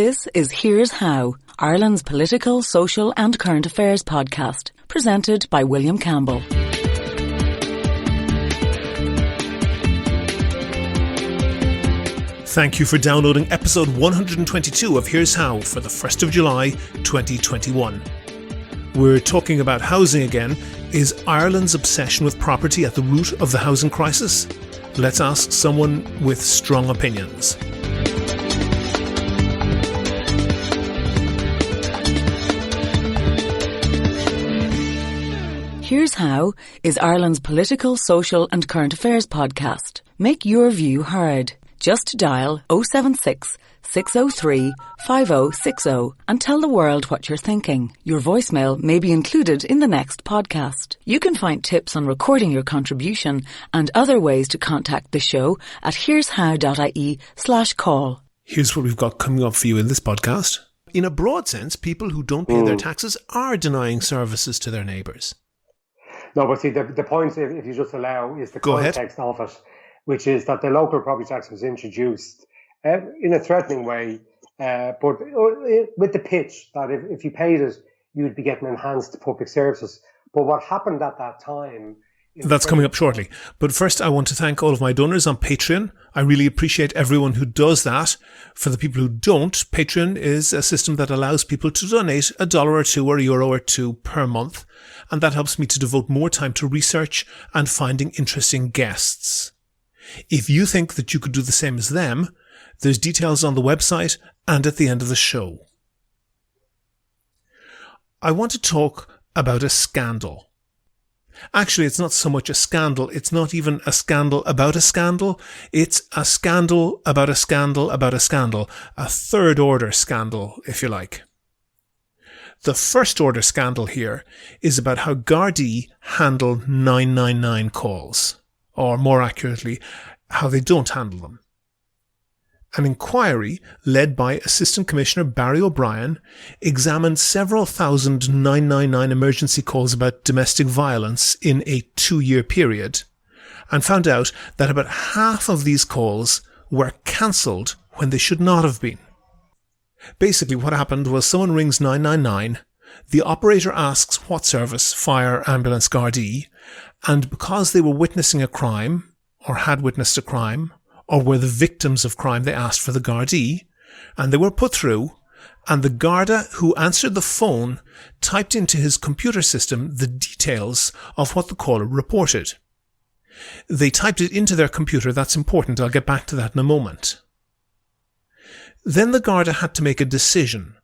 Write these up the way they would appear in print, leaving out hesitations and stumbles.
This is Here's How, Ireland's political, social and current affairs podcast, presented by William Campbell. Thank you for downloading episode 122 of Here's How for the 1st of July 2021. We're talking about housing again. Is Ireland's obsession with property at the root of the housing crisis? Let's ask someone with strong opinions. Here's How is Ireland's political, social and current affairs podcast. Make your view heard. Just dial 076 603 5060 and tell the world what you're thinking. Your voicemail may be included in the next podcast. You can find tips on recording your contribution and other ways to contact the show at here'show.ie/call. Here's what we've got coming up for you in this podcast. In a broad sense, people who don't pay their taxes are denying services to their neighbours. No, but see, the point, if you just allow, is the context of it, which is that the local property tax was introduced in a threatening way, but with the pitch that if you paid it, you'd be getting enhanced public services. But what happened at that time... That's coming up shortly. But first, I want to thank all of my donors on Patreon. I really appreciate everyone who does that. For the people who don't, Patreon is a system that allows people to donate $1 or $2 or €1 or $2 per month. And that helps me to devote more time to research and finding interesting guests. If you think that you could do the same as them, there's details on the website and at the end of the show. I want to talk about a scandal. Actually, it's not so much a scandal. It's not even a scandal about a scandal. It's a scandal about a scandal about a scandal. A third order scandal, if you like. The first order scandal here is about how Gardaí handle 999 calls. Or more accurately, how they don't handle them. An inquiry led by Assistant Commissioner Barry O'Brien examined several thousand 999 emergency calls about domestic violence in a 2-year period and found out that about half of these calls were cancelled when they should not have been. Basically, what happened was someone rings 999, the operator asks what service, fire, ambulance, Gardaí, and because they were witnessing a crime, or had witnessed a crime, or were the victims of crime, they asked for the Gardaí, and they were put through, and the Garda who answered the phone typed into his computer system the details of what the caller reported. They typed it into their computer. That's important. I'll get back to that in a moment. Then the Garda had to make a decision.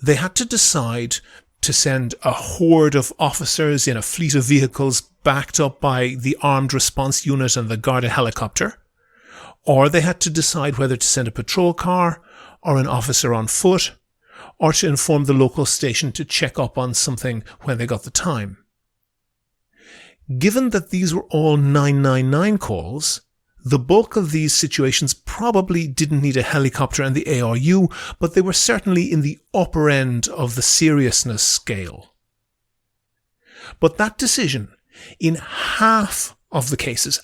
They had to decide to send a horde of officers in a fleet of vehicles backed up by the Armed Response Unit and the Garda helicopter, or they had to decide whether to send a patrol car or an officer on foot, or to inform the local station to check up on something when they got the time. Given that these were all 999 calls, the bulk of these situations probably didn't need a helicopter and the ARU, but they were certainly in the upper end of the seriousness scale. But that decision, in half of the cases,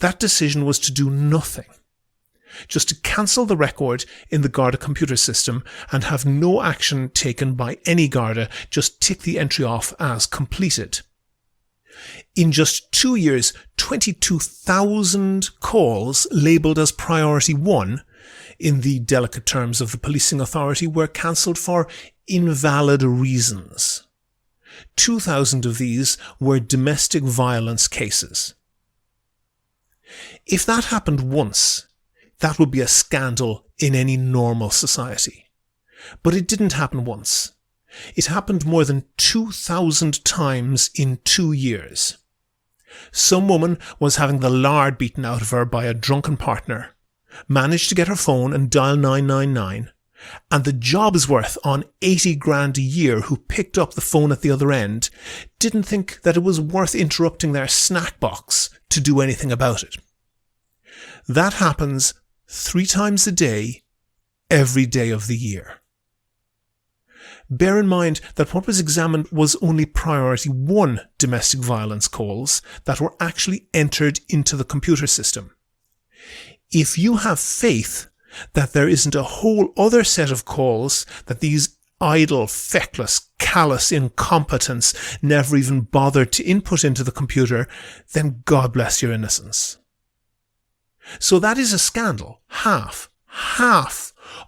that decision was to do nothing. Just to cancel the record in the Garda computer system and have no action taken by any Garda, just tick the entry off as completed. In just 2 years, 22,000 calls labelled as Priority 1, in the delicate terms of the policing authority, were cancelled for invalid reasons. 2,000 of these were domestic violence cases. If that happened once, that would be a scandal in any normal society. But it didn't happen once. It happened more than 2,000 times in 2 years. Some woman was having the lard beaten out of her by a drunken partner, managed to get her phone and dial 999, and the Jobsworth on 80 grand a year who picked up the phone at the other end didn't think that it was worth interrupting their snack box to do anything about it. That happens 3 times a day, every day of the year. Bear in mind that what was examined was only Priority 1 domestic violence calls that were actually entered into the computer system. If you have faith that there isn't a whole other set of calls that these idle, feckless, callous incompetents never even bothered to input into the computer, then God bless your innocence. So that is a scandal. Half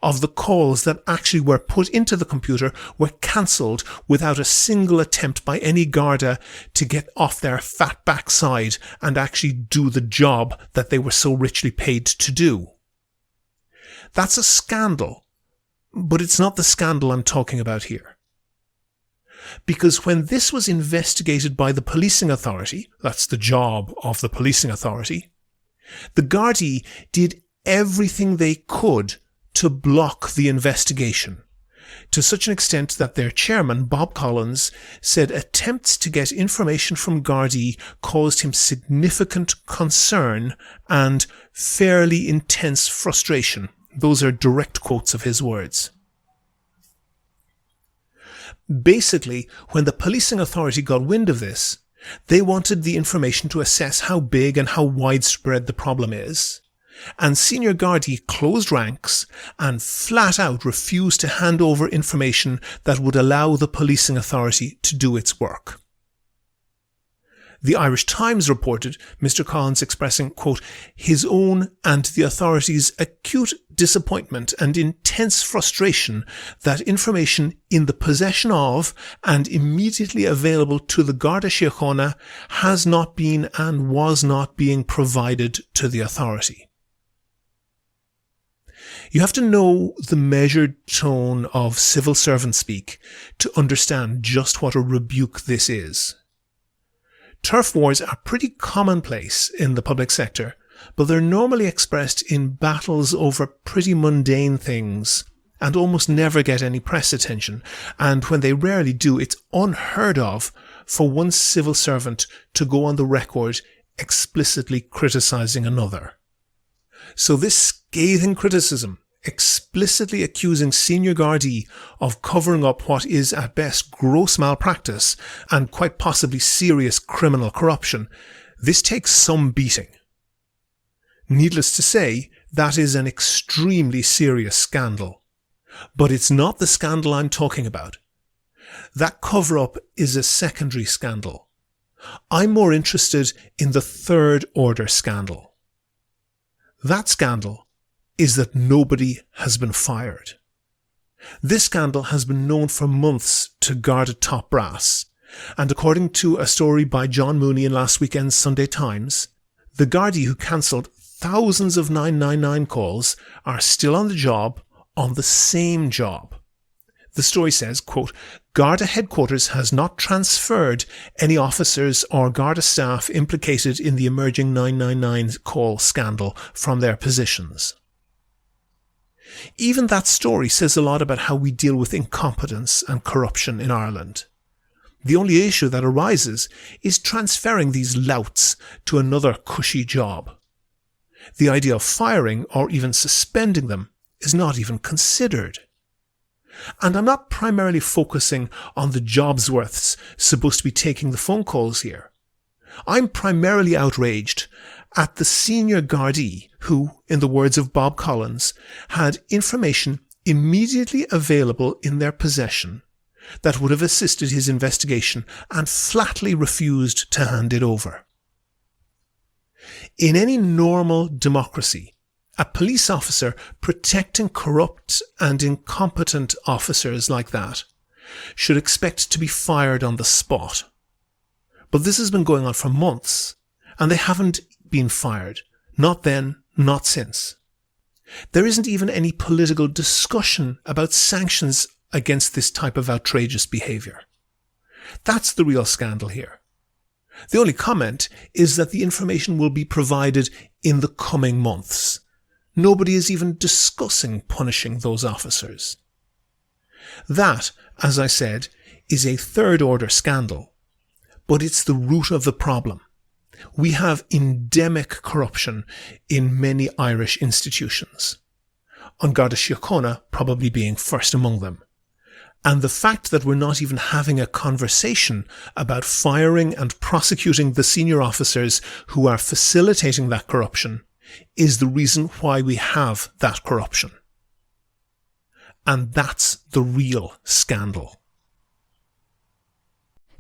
of the calls that actually were put into the computer were cancelled without a single attempt by any Garda to get off their fat backside and actually do the job that they were so richly paid to do. That's a scandal, but it's not the scandal I'm talking about here. Because when this was investigated by the policing authority, that's the job of the policing authority, the Gardaí did everything they could to block the investigation, to such an extent that their chairman, Bob Collins, said attempts to get information from Gardaí caused him significant concern and fairly intense frustration. Those are direct quotes of his words. Basically, when the policing authority got wind of this, they wanted the information to assess how big and how widespread the problem is. And senior Gardaí closed ranks and flat out refused to hand over information that would allow the policing authority to do its work. The Irish Times reported Mr. Collins expressing, quote, his own and the authorities' acute disappointment and intense frustration that information in the possession of and immediately available to the Garda Síochána has not been and was not being provided to the authority. You have to know the measured tone of civil servant speak to understand just what a rebuke this is. Turf wars are pretty commonplace in the public sector, but they're normally expressed in battles over pretty mundane things and almost never get any press attention. And when they rarely do, it's unheard of for one civil servant to go on the record explicitly criticising another. So this scathing criticism, explicitly accusing senior Gardaí of covering up what is at best gross malpractice and quite possibly serious criminal corruption, this takes some beating. Needless to say, that is an extremely serious scandal. But it's not the scandal I'm talking about. That cover-up is a secondary scandal. I'm more interested in the third order scandal. That scandal is that nobody has been fired. This scandal has been known for months to Garda top brass, and according to a story by John Mooney in last weekend's Sunday Times, the Gardaí who cancelled thousands of 999 calls are still on the job, on the same job. The story says, quote, Garda headquarters has not transferred any officers or Garda staff implicated in the emerging 999 call scandal from their positions. Even that story says a lot about how we deal with incompetence and corruption in Ireland. The only issue that arises is transferring these louts to another cushy job. The idea of firing or even suspending them is not even considered. And I'm not primarily focusing on the jobsworths supposed to be taking the phone calls here. I'm primarily outraged at the senior Gardaí who, in the words of Bob Collins, had information immediately available in their possession that would have assisted his investigation and flatly refused to hand it over. In any normal democracy, a police officer protecting corrupt and incompetent officers like that should expect to be fired on the spot. But this has been going on for months, and they haven't been fired. Not then, not since. There isn't even any political discussion about sanctions against this type of outrageous behaviour. That's the real scandal here. The only comment is that the information will be provided in the coming months. Nobody is even discussing punishing those officers. That, as I said, is a third-order scandal, but it's the root of the problem. We have endemic corruption in many Irish institutions, An Garda Síochána probably being first among them. And the fact that we're not even having a conversation about firing and prosecuting the senior officers who are facilitating that corruption is the reason why we have that corruption. And that's the real scandal.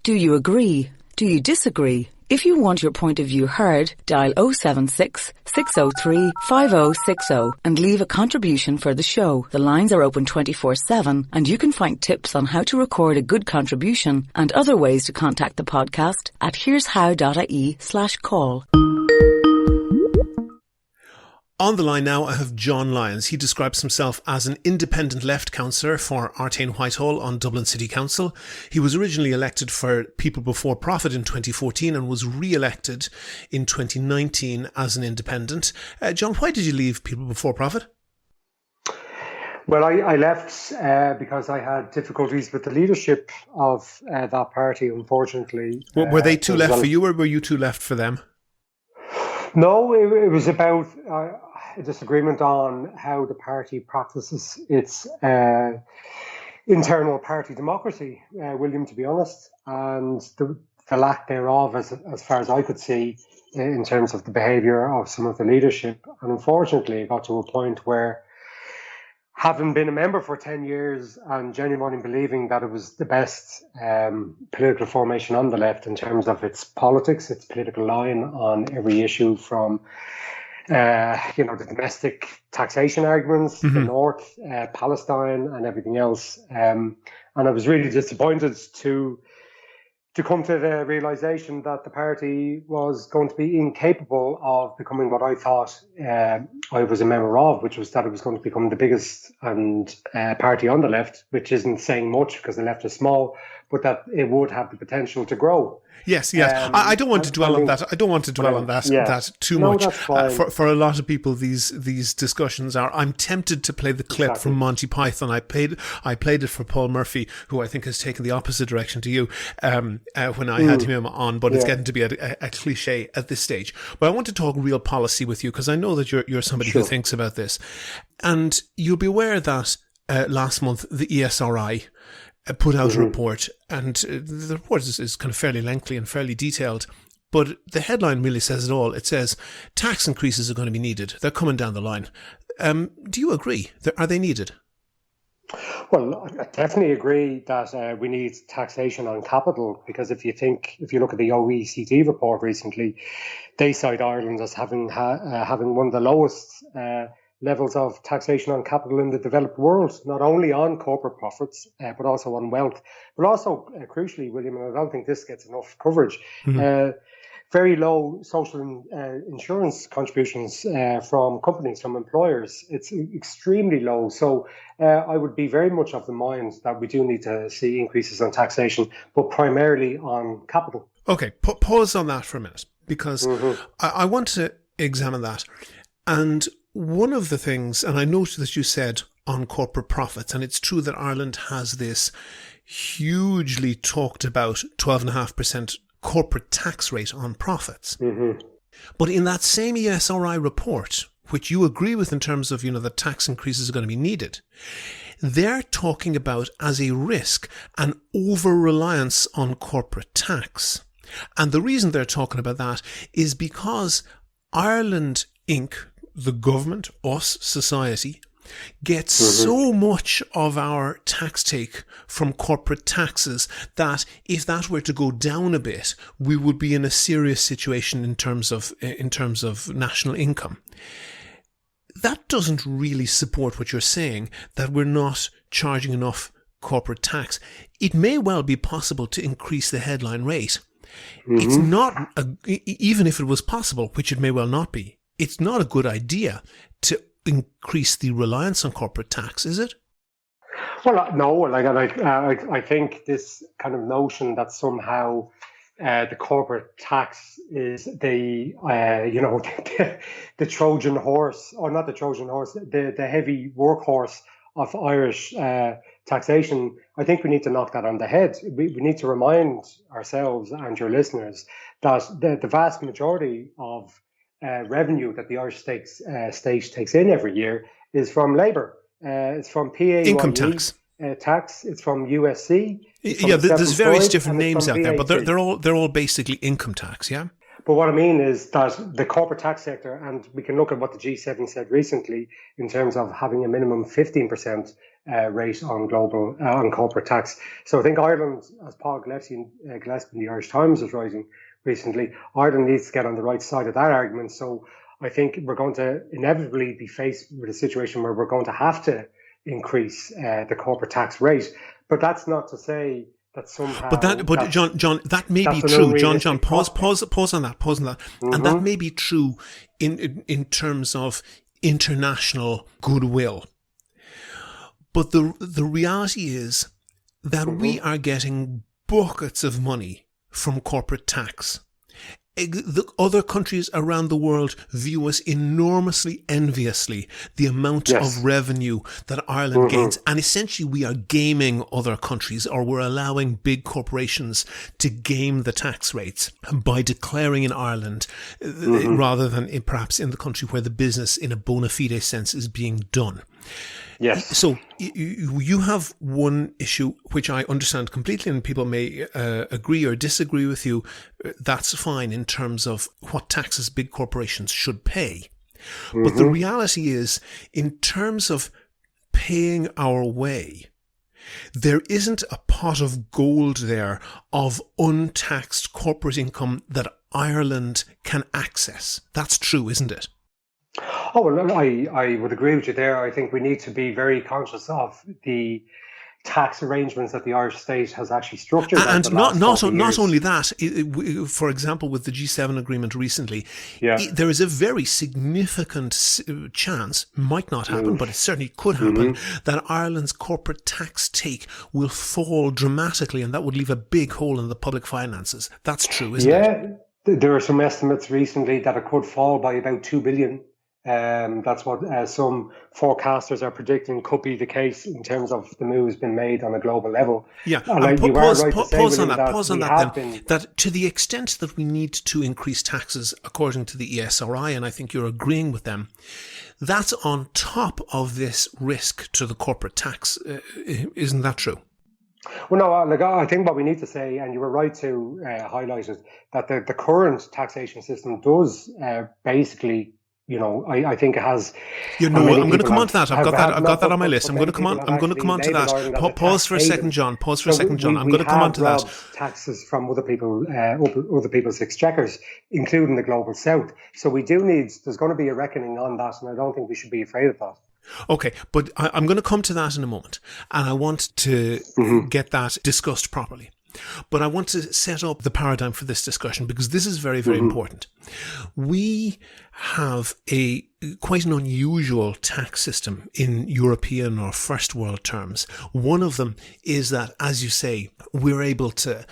Do you agree? Do you disagree? If you want your point of view heard, dial 076 603 5060 and leave a contribution for the show. The lines are open 24/7 and you can find tips on how to record a good contribution and other ways to contact the podcast at here'show.ie/call. On the line now, I have John Lyons. He describes himself as an independent left councillor for Artane, Whitehall on Dublin City Council. He was originally elected for People Before Profit in 2014 and was re-elected in 2019 as an independent. John, why did you leave People Before Profit? Well, I left because I had difficulties with the leadership of that party, unfortunately. Were they too left for you, or were you too left for them? No, it was about a disagreement on how the party practices its internal party democracy, William, to be honest, and the lack thereof, as far as I could see, in terms of the behaviour of some of the leadership. And unfortunately, it got to a point where, having been a member for 10 years and genuinely believing that it was the best political formation on the left in terms of its politics, its political line on every issue from, the domestic taxation arguments, the North, Palestine and everything else. And I was really disappointed to come to the realization that the party was going to be incapable of becoming what I thought I was a member of, which was that it was going to become the biggest party on the left, which isn't saying much because the left is small, but that it would have the potential to grow. Yes. I don't want to dwell on that. I don't want to dwell on that too much. For a lot of people, these discussions are. I'm tempted to play the clip from Monty Python. I played it for Paul Murphy, who I think has taken the opposite direction to you when I had him on. But it's getting to be a cliche at this stage. But I want to talk real policy with you because I know that you're somebody who thinks about this, and you'll be aware that last month the ESRI put out a report, and the report is kind of fairly lengthy and fairly detailed, but the headline really says it all. It says tax increases are going to be needed. They're coming down the line. Do you agree? Are they needed? Well, I definitely agree that we need taxation on capital, because if you look at the OECD report recently, they cite Ireland as having one of the lowest levels of taxation on capital in the developed world, not only on corporate profits, but also on wealth. But also, crucially, William, and I don't think this gets enough coverage, very low social insurance contributions from companies, from employers. It's extremely low. So I would be very much of the mind that we do need to see increases on taxation, but primarily on capital. Okay, pause on that for a minute, because I want to examine that. And one of the things, and I noticed that you said on corporate profits, and it's true that Ireland has this hugely talked about 12.5% corporate tax rate on profits. But in that same ESRI report, which you agree with in terms of, the tax increases are going to be needed, they're talking about as a risk an over-reliance on corporate tax. And the reason they're talking about that is because Ireland Inc., the government, us, society, gets so much of our tax take from corporate taxes that if that were to go down a bit, we would be in a serious situation in terms of national income. That doesn't really support what you're saying, that we're not charging enough corporate tax. It may well be possible to increase the headline rate. It's not, even if it was possible, which it may well not be, it's not a good idea to increase the reliance on corporate tax, is it? Well, no. I think this kind of notion that somehow the corporate tax is the Trojan horse, or not the Trojan horse, the heavy workhorse of Irish taxation. I think we need to knock that on the head. We need to remind ourselves and your listeners that the vast majority of revenue that the Irish state takes in every year is from labour. It's from PAYE, income tax. Tax. It's from USC. There's various different names out there, but they're all basically income tax. Yeah. But what I mean is that the corporate tax sector, and we can look at what the G7 said recently in terms of having a minimum 15% rate on global on corporate tax. So I think Ireland, as Paul Gillespie in the Irish Times was writing recently, Ireland needs to get on the right side of that argument. So I think we're going to inevitably be faced with a situation where we're going to have to increase the corporate tax rate. But that's not to say that somehow. But John, that may be true. John, pause on that. Mm-hmm. And that may be true in terms of international goodwill. But the reality is that we are getting buckets of money from corporate tax. The other countries around the world view us enormously enviously, the amount of revenue that Ireland gains. And essentially we are gaming other countries, or we're allowing big corporations to game the tax rates by declaring in Ireland rather than perhaps in the country where the business in a bona fide sense is being done. Yes. So you have one issue which I understand completely, and people may agree or disagree with you. That's fine in terms of what taxes big corporations should pay. But the reality is, in terms of paying our way, there isn't a pot of gold there of untaxed corporate income that Ireland can access. That's true, isn't it? Oh, well, I would agree with you there. I think we need to be very conscious of the tax arrangements that the Irish state has actually structured. And not only that, for example, with the G7 agreement recently, there is a very significant chance, might not happen, but it certainly could happen, that Ireland's corporate tax take will fall dramatically, and that would leave a big hole in the public finances. That's true, isn't it? Yeah, there are some estimates recently that it could fall by about 2 billion. That's what some forecasters are predicting could be the case in terms of the moves been made on a global level. Yeah, and pause on that then. That to the extent that we need to increase taxes according to the ESRI, and I think you're agreeing with them, that's on top of this risk to the corporate tax. Isn't that true? Well, no, I think what we need to say, and you were right to highlight it, that the current taxation system does basically, I think it has. I'm going to come on to that. I've got that on my list. I'm going to come on to that. Pause for a second, John. I'm going to come on to that. Taxes from other people's exchequers, including the global south. So we do need. There's going to be a reckoning on that, and I don't think we should be afraid of that. Okay, but I'm going to come to that in a moment, and I want to get that discussed properly. But I want to set up the paradigm for this discussion, because this is very, very important. We have quite an unusual tax system in European or first world terms. One of them is that, as you say, we're able to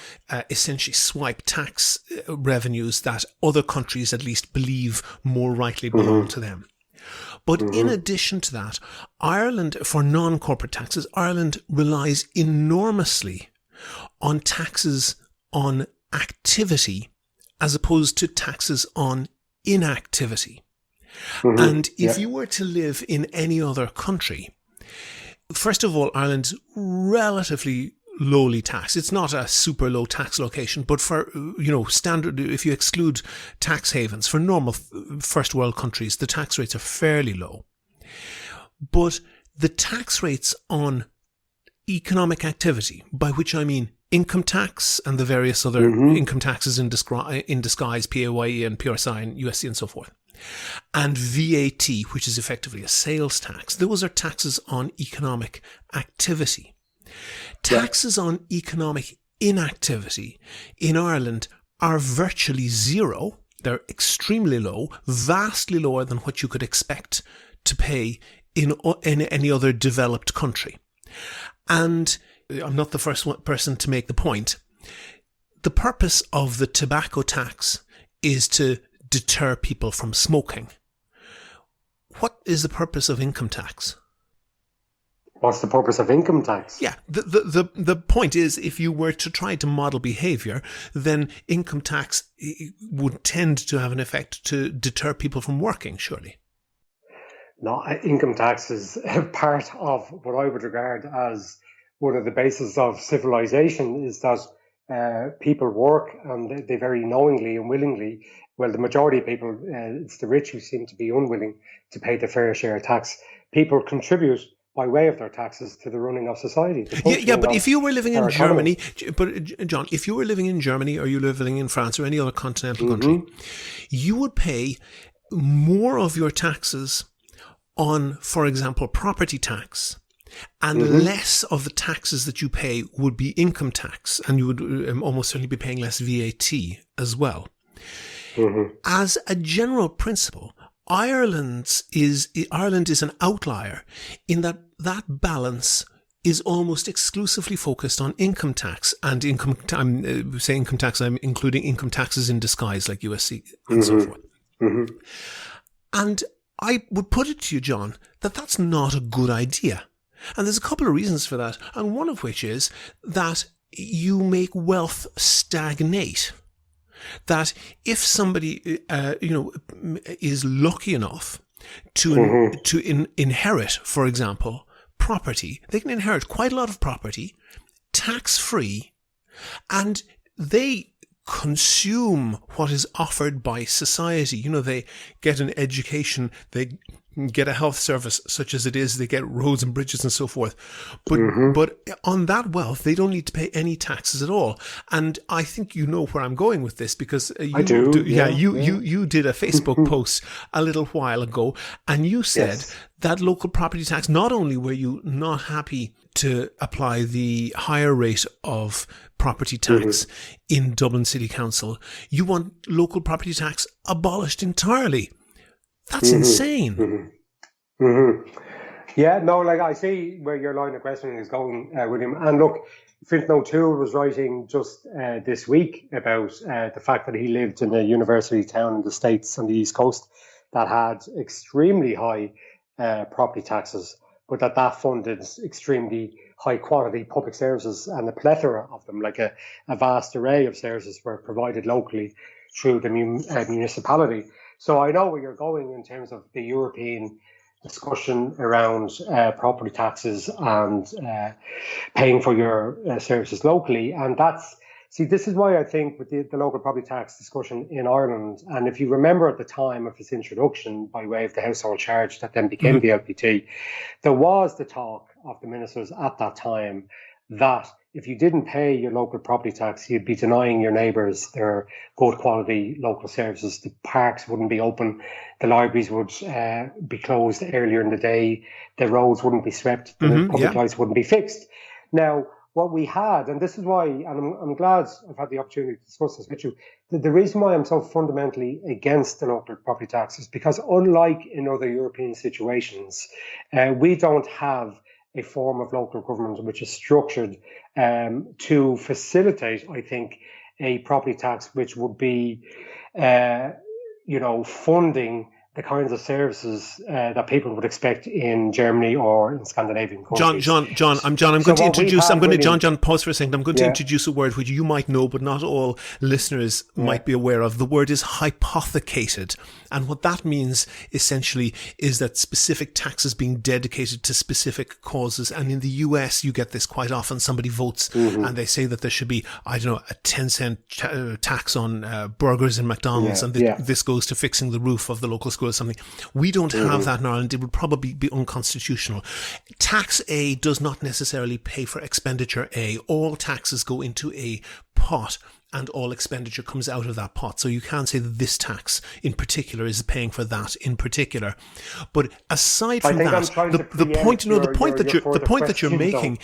essentially swipe tax revenues that other countries at least believe more rightly belong to them. But in addition to that, Ireland, for non-corporate taxes, Ireland relies enormously on taxes on activity as opposed to taxes on inactivity. And if you were to live in any other country, first of all, Ireland's relatively lowly tax. It's not a super low tax location, but for, standard, if you exclude tax havens, for normal first world countries, the tax rates are fairly low. But the tax rates on economic activity, by which I mean income tax and the various other income taxes in disguise, PAYE and PRSI and USC and so forth, and VAT, which is effectively a sales tax, those are taxes on economic activity. Taxes on economic inactivity in Ireland are virtually zero. They're extremely low, vastly lower than what you could expect to pay in any other developed country. And I'm not the first person to make the point. The purpose of the tobacco tax is to deter people from smoking. What is the purpose of income tax? What's the purpose of income tax? Yeah, the point is, if you were to try to model behaviour, then income tax would tend to have an effect to deter people from working, surely. No, income tax is part of what I would regard as one of the bases of civilization, is that people work, and they very knowingly and willingly, well, the majority of people, it's the rich who seem to be unwilling to pay the fair share of tax. People contribute by way of their taxes to the running of society. But if you were living in Germany, John, if you were living in Germany or you were living in France or any other continental country, you would pay more of your taxes on, for example, property tax, and less of the taxes that you pay would be income tax, and you would almost certainly be paying less VAT as well. As a general principle, Ireland is an outlier in that balance is almost exclusively focused on income tax, and I'm saying income tax, I'm including income taxes in disguise like USC and so forth. And I would put it to you, John, that that's not a good idea. And there's a couple of reasons for that, and one of which is that you make wealth stagnate. That if somebody, is lucky enough to inherit, for example, property, they can inherit quite a lot of property, tax-free, and they consume what is offered by society. They get an education, they get a health service such as it is, they get roads and bridges and so forth. But on that wealth, they don't need to pay any taxes at all. And I think you know where I'm going with this, because you did a Facebook post a little while ago, and you said that local property tax, not only were you not happy to apply the higher rate of property tax in Dublin City Council, you want local property tax abolished entirely. That's insane. Yeah, no, I see where your line of questioning is going, William. And look, Fintan O'Toole was writing just this week about the fact that he lived in a university town in the States on the East Coast that had extremely high property taxes, but that funded extremely high quality public services, and a plethora of them, like a vast array of services, were provided locally through the municipality. So I know where you're going in terms of the European discussion around property taxes and paying for your services locally. And this is why I think with the local property tax discussion in Ireland, and if you remember at the time of its introduction by way of the household charge that then became the LPT, there was the talk of the ministers at that time that if you didn't pay your local property tax, you'd be denying your neighbours their good quality local services. The parks wouldn't be open, the libraries would be closed earlier in the day, the roads wouldn't be swept, the public lights wouldn't be fixed. Now, what we had, and this is why, and I'm glad I've had the opportunity to discuss this with you, the reason why I'm so fundamentally against the local property tax is because, unlike in other European situations, we don't have a form of local government which is structured to facilitate, I think, a property tax which would be, funding the kinds of services that people would expect in Germany or in Scandinavian countries. John, I'm going to introduce. John, pause for a second. I'm going to introduce a word which you might know, but not all listeners might be aware of. The word is hypothecated, and what that means essentially is that specific taxes being dedicated to specific causes. And in the US, you get this quite often. Somebody votes and they say that there should be, a 10-cent tax on burgers in McDonald's, and this goes to fixing the roof of the local school or something. We don't have that in Ireland. It would probably be unconstitutional. Tax A does not necessarily pay for expenditure A. All taxes go into a pot, and all expenditure comes out of that pot. So you can't say that this tax in particular is paying for that in particular. But aside from that, the point that you're making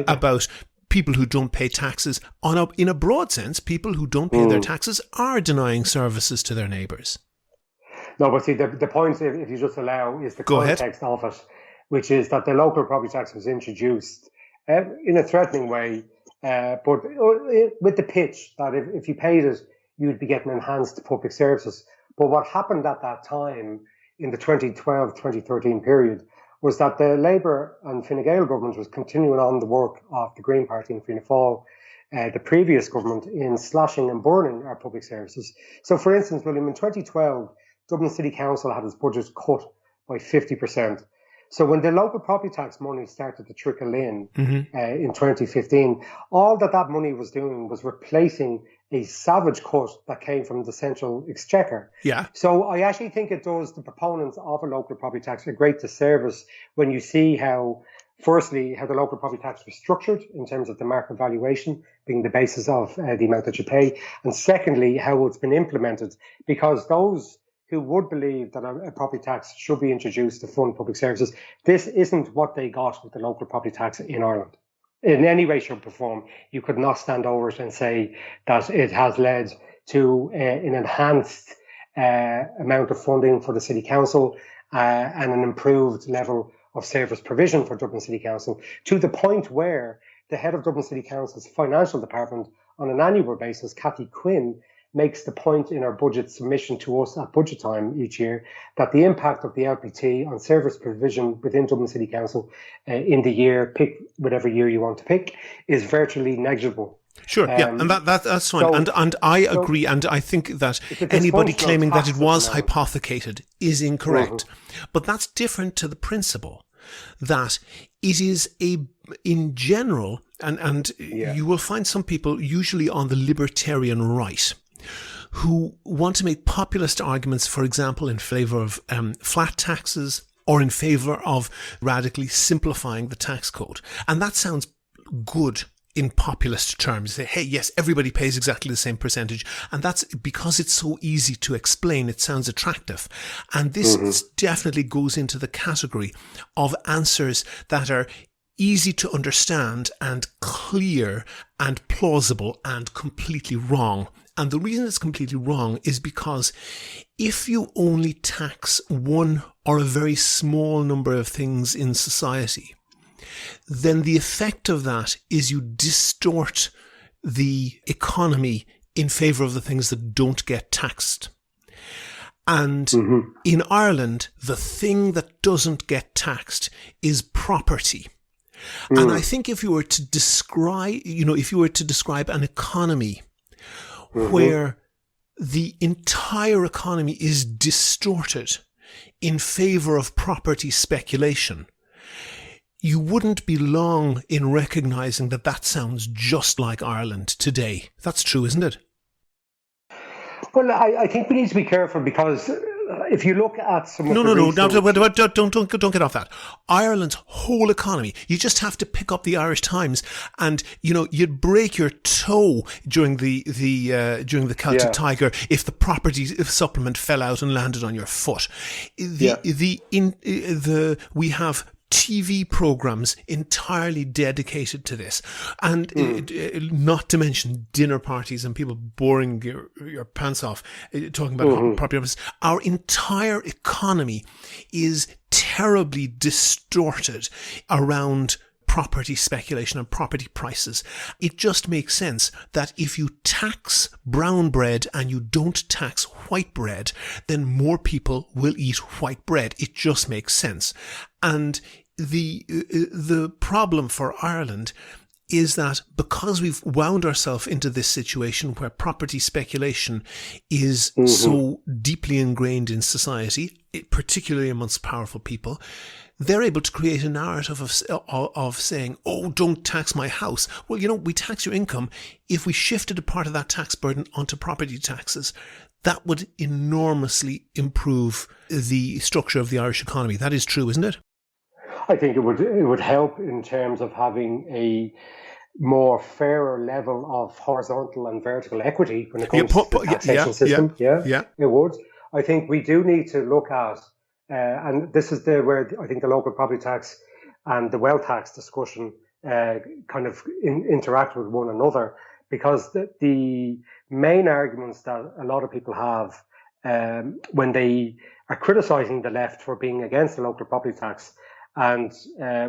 about people who don't pay taxes, in a broad sense, people who don't pay their taxes are denying services to their neighbours. No, but see, the point, if you just allow, is the context of it, which is that the local property tax was introduced in a threatening way, but with the pitch that if you paid it, you'd be getting enhanced public services. But what happened at that time, in the 2012-2013 period, was that the Labour and Fine Gael government was continuing on the work of the Green Party and Fianna Fáil, the previous government, in slashing and burning our public services. So, for instance, William, in 2012, Dublin City Council had its budget cut by 50%. So when the local property tax money started to trickle in 2015, all that money was doing was replacing a savage cut that came from the central exchequer. Yeah. So I actually think it does the proponents of a local property tax a great disservice when you see how the local property tax was structured in terms of the market valuation being the basis of the amount that you pay. And secondly, how it's been implemented, because those who would believe that a property tax should be introduced to fund public services, this isn't what they got with the local property tax in Ireland. In any way, shape or form, you could not stand over it and say that it has led to an enhanced amount of funding for the City Council and an improved level of service provision for Dublin City Council, to the point where the head of Dublin City Council's financial department on an annual basis, Cathy Quinn, makes the point in our budget submission to us at budget time each year that the impact of the LPT on service provision within Dublin City Council in the year, pick whatever year you want to pick, is virtually negligible. Sure, and that's fine. So, and I agree, and I think that anybody claiming that it was hypothecated is incorrect. But that's different to the principle that it is in general, and you will find some people, usually on the libertarian right, who want to make populist arguments, for example, in favour of flat taxes or in favour of radically simplifying the tax code. And that sounds good in populist terms. Say, hey, yes, everybody pays exactly the same percentage. And that's because it's so easy to explain, it sounds attractive. And this definitely goes into the category of answers that are easy to understand and clear and plausible and completely wrong. And the reason it's completely wrong is because if you only tax one or a very small number of things in society, then the effect of that is you distort the economy in favour of the things that don't get taxed. And in Ireland, the thing that doesn't get taxed is property. And I think if you were to describe an economy where the entire economy is distorted in favour of property speculation, you wouldn't be long in recognising that sounds just like Ireland today. That's true, isn't it? Well, I think we need to be careful, because if you look at some of don't get off that. Ireland's whole economy, you just have to pick up the Irish Times, and you'd break your toe during the Celtic Tiger if the property supplement fell out and landed on your foot. We have TV programs entirely dedicated to this, and not to mention dinner parties and people boring your pants off talking about property. Our entire economy is terribly distorted around property speculation and property prices. It just makes sense that if you tax brown bread and you don't tax white bread, then more people will eat white bread. It just makes sense. And the problem for Ireland is that because we've wound ourselves into this situation where property speculation is so deeply ingrained in society, particularly amongst powerful people, they're able to create a narrative of saying, oh, don't tax my house. Well, we tax your income. If we shifted a part of that tax burden onto property taxes, that would enormously improve the structure of the Irish economy. That is true, isn't it? I think it would help in terms of having a more fairer level of horizontal and vertical equity when it comes to the taxation system. Yeah, it would. I think we do need to look at, and this is where I think the local property tax and the wealth tax discussion kind of interact with one another, because the main arguments that a lot of people have when they are criticising the left for being against the local property tax, and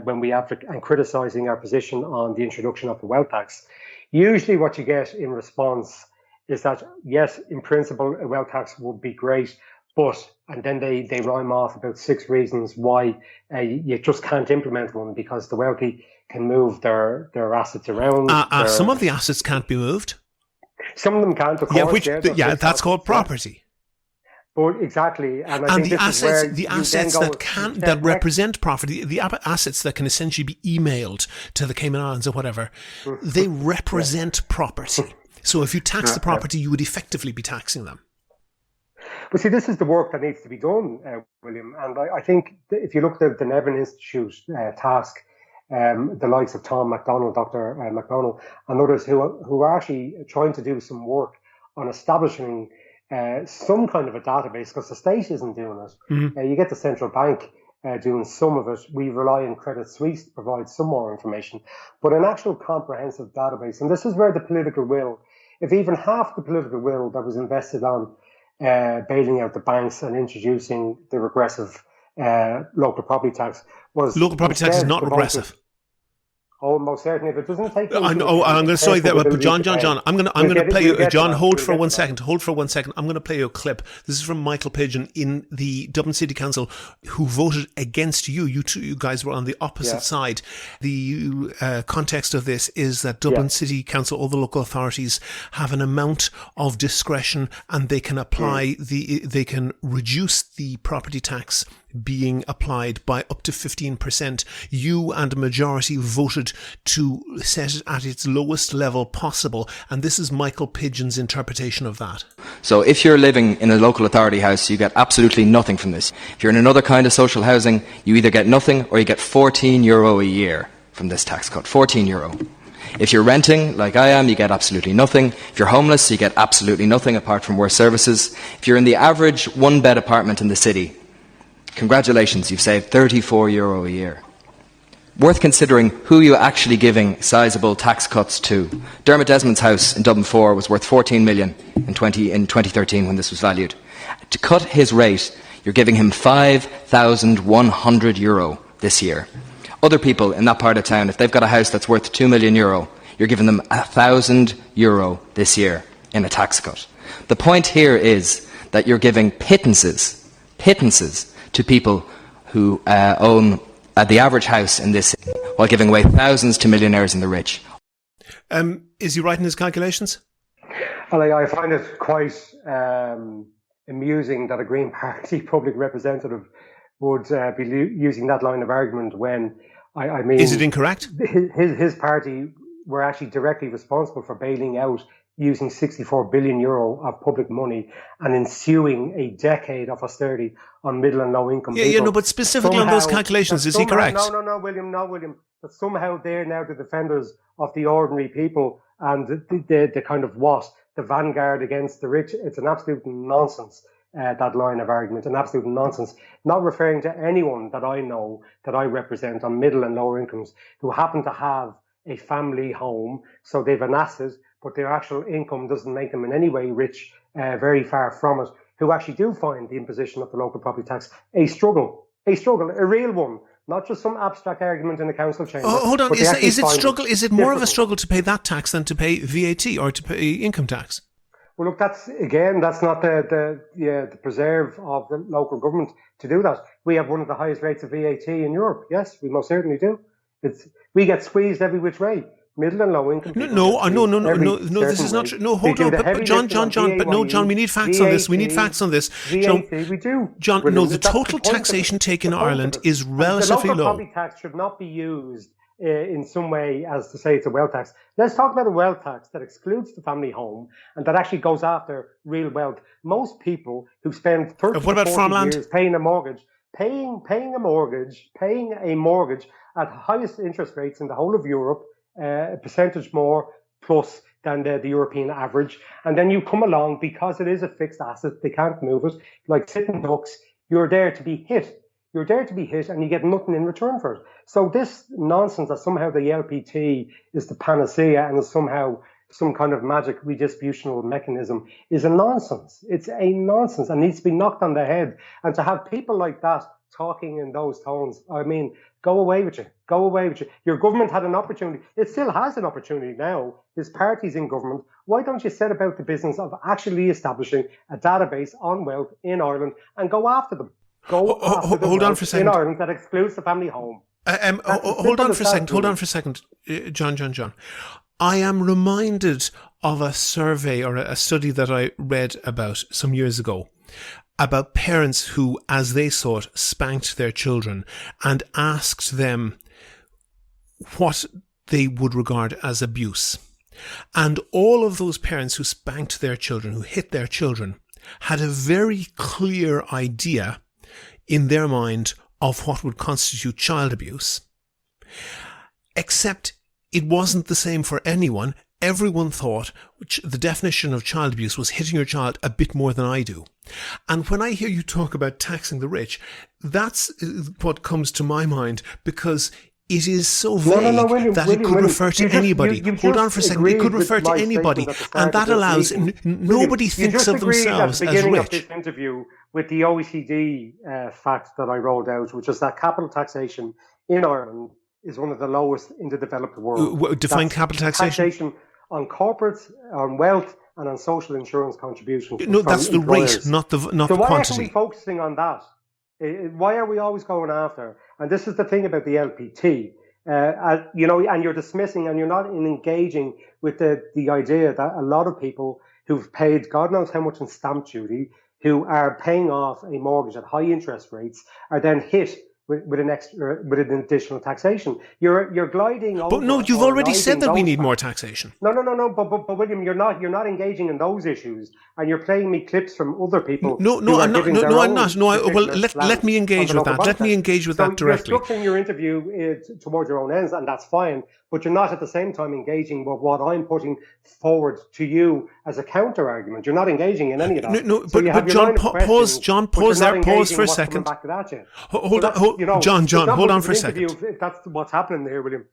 when we and criticising our position on the introduction of the wealth tax, usually what you get in response is that, yes, in principle, a wealth tax would be great, and then they rhyme off about 6 reasons why you just can't implement one, because the wealthy can move their assets around. Some of the assets can't be moved. Some of them can't, of course. That's called property. But exactly, and I think the this assets, is where the you assets then go that represent property, the assets that can essentially be emailed to the Cayman Islands or whatever, they represent property. So if you tax the property, you would effectively be taxing them. But see, this is the work that needs to be done, William. And I think if you look at the Nevin Institute task, the likes of Tom MacDonald, Dr. MacDonald, and others who are actually trying to do some work on establishing some kind of a database, because the state isn't doing it. Mm-hmm. You get the central bank doing some of it. We rely on Credit Suisse to provide some more information. But an actual comprehensive database, and this is where the political will, if even half the political will that was invested on bailing out the banks and introducing the regressive local property tax was... Local property tax is not regressive. Almost certainly, if it doesn't take... I'm going to sorry that, but John, I'm going to play you. John, hold for 1 second. Hold for 1 second. I'm going to play you a clip. This is from Michael Pigeon in the Dublin City Council, who voted against you. You guys were on the opposite side. The context of this is that Dublin City Council, all the local authorities, have an amount of discretion, and they can apply they can reduce the property tax being applied by up to 15%. You and a majority voted to set it at its lowest level possible, and this is Michael Pigeon's interpretation of that. So if you're living in a local authority house, you get absolutely nothing from this. If you're in another kind of social housing, you either get nothing or you get €14 a year from this tax cut. €14. If you're renting, like I am, you get absolutely nothing. If you're homeless, you get absolutely nothing apart from worse services. If you're in the average one-bed apartment in the city, congratulations, you've saved €34 a year. Worth considering who you're actually giving sizable tax cuts to. Dermot Desmond's house in Dublin 4 was worth 14 million in 2013 when this was valued. To cut his rate, you're giving him €5,100 this year. Other people in that part of town, if they've got a house that's worth €2 million, you're giving them €1,000 this year in a tax cut. The point here is that you're giving pittances to people who own the average house in this city, while giving away thousands to millionaires and the rich. Is he right in his calculations? Well, I find it quite amusing that a Green Party public representative would be using that line of argument when, I mean... Is it incorrect? His party were actually directly responsible for bailing out using €64 billion of public money and ensuing a decade of austerity on middle and low income people. Yeah, no, but specifically on those calculations, is he correct? No, William. That somehow they're now the defenders of the ordinary people and the kind of the vanguard against the rich. It's an absolute nonsense, that line of argument, an absolute nonsense. Not referring to anyone that I know, that I represent on middle and lower incomes, who happen to have a family home, so they've an asset, but their actual income doesn't make them in any way rich, very far from it, who actually do find the imposition of the local property tax a struggle, a real one, not just some abstract argument in the council chamber. Oh, hold on, is it struggle? Is it more of a struggle to pay that tax than to pay VAT or to pay income tax? Well, look, that's not the preserve of the local government to do that. We have one of the highest rates of VAT in Europe. Yes, we most certainly do. We get squeezed every which way. Middle and low income. No, this is not true. No, hold on, but John, we need facts on this. We need facts on this. VAT, we do. John, no, the total taxation take in Ireland is relatively low. The local property tax should not be used in some way as to say it's a wealth tax. Let's talk about a wealth tax that excludes the family home and that actually goes after real wealth. Most people who spend 30 what about to 40 farmland? Years paying a mortgage at highest interest rates in the whole of Europe, a percentage more plus than the European average. And then you come along, because it is a fixed asset, they can't move it, like sitting ducks, you're there to be hit. You're there to be hit and you get nothing in return for it. So this nonsense that somehow the LPT is the panacea and is somehow some kind of magic redistributional mechanism is a nonsense. It's a nonsense and needs to be knocked on the head. And to have people like that talking in those tones, I mean, go away with you. Go away with you. Your government had an opportunity. It still has an opportunity now. His party's in government. Why don't you set about the business of actually establishing a database on wealth in Ireland and go after them? Hold on for a second. In Ireland that excludes the family home. Hold on for a second. John. I am reminded of a survey or a study that I read about some years ago. about parents who, as they saw it, spanked their children and asked them what they would regard as abuse. And all of those parents who spanked their children, who hit their children, had a very clear idea in their mind of what would constitute child abuse. Except it wasn't the same for anyone. Everyone thought the definition of child abuse was hitting your child a bit more than I do. And when I hear you talk about taxing the rich, that's what comes to my mind, because it is so vague that it could refer to anybody. Hold on for a second. It could refer to anybody, and that allows nobody thinks of themselves as rich. At the beginning of this interview with the OECD fact that I rolled out, which is that capital taxation in Ireland is one of the lowest in the developed world. Define capital taxation. Taxation on corporates, on wealth, and on social insurance contributions. No, that's the rate, not the quantity. So why aren't we focusing on that? Why are we always going after? And this is the thing about the LPT, and you're dismissing and you're not engaging with the idea that a lot of people who've paid God knows how much in stamp duty, who are paying off a mortgage at high interest rates, are then hit with an additional taxation. You're gliding over. But no, you've already said that we need more taxation. No. But William, you're not engaging in those issues, and you're playing me clips from other people. No, I'm not. Well, let me engage with that. Let me engage with that directly. You're structuring your interview towards your own ends, and that's fine. But you're not at the same time engaging with what I'm putting forward to you as a counter argument. You're not engaging in any of that. No, but John, pause there. Pause for a second. Hold on, John, hold on for a second. If that's what's happening here, William,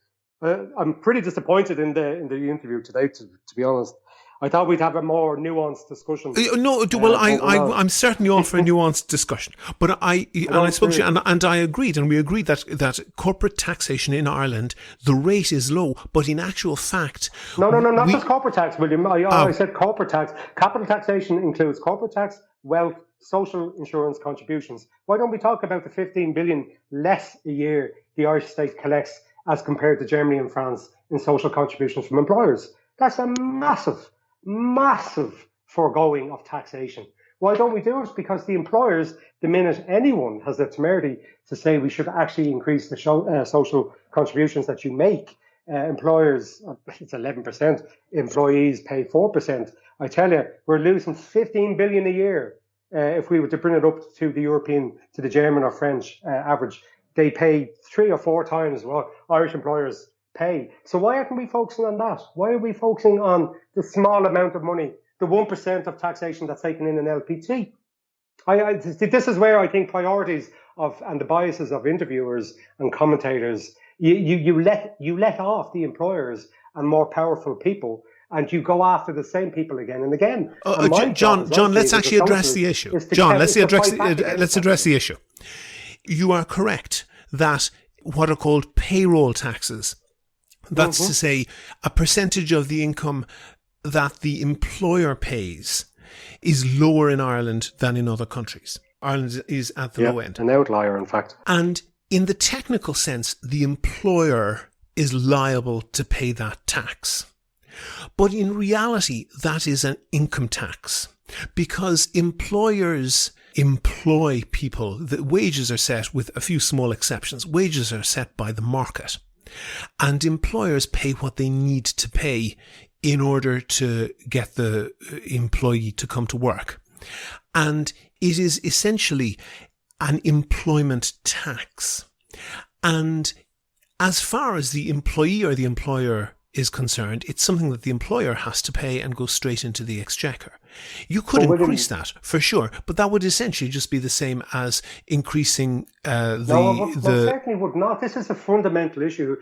I'm pretty disappointed in the interview today. To be honest, I thought we'd have a more nuanced discussion. I'm certainly all for a nuanced discussion. But I spoke to you, and I agreed, and we agreed that corporate taxation in Ireland, the rate is low, but in actual fact... Not just corporate tax, William. I said corporate tax. Capital taxation includes corporate tax, wealth, social insurance contributions. Why don't we talk about the 15 billion less a year the Irish state collects as compared to Germany and France in social contributions from employers? That's a massive foregoing of taxation. Why don't we do it? Because the employers, the minute anyone has the temerity to say we should actually increase the social contributions that you make, employers, it's 11%, employees pay 4%. I tell you, we're losing 15 billion a year. If we were to bring it up to the German or French average, they pay 3 or 4 times what Irish employers pay. So why aren't we focusing on that? Why are we focusing on the small amount of money, the 1% of taxation that's taken in an LPT? This is where I think priorities and the biases of interviewers and commentators, you let off the employers and more powerful people, and you go after the same people again and again. John, let's actually address the issue. John, let's address the issue. You are correct that what are called payroll taxes, that's to say a percentage of the income that the employer pays, is lower in Ireland than in other countries. Ireland is at the low end. An outlier, in fact. And in the technical sense, the employer is liable to pay that tax. But in reality, that is an income tax, because employers employ people. The wages are set, with a few small exceptions. Wages are set by the market, and employers pay what they need to pay in order to get the employee to come to work. And it is essentially an employment tax. And as far as the employee or the employer is concerned, it's something that the employer has to pay and go straight into the exchequer. You could increase that, for sure, but that would essentially just be the same as increasing certainly would not. This is a fundamental issue.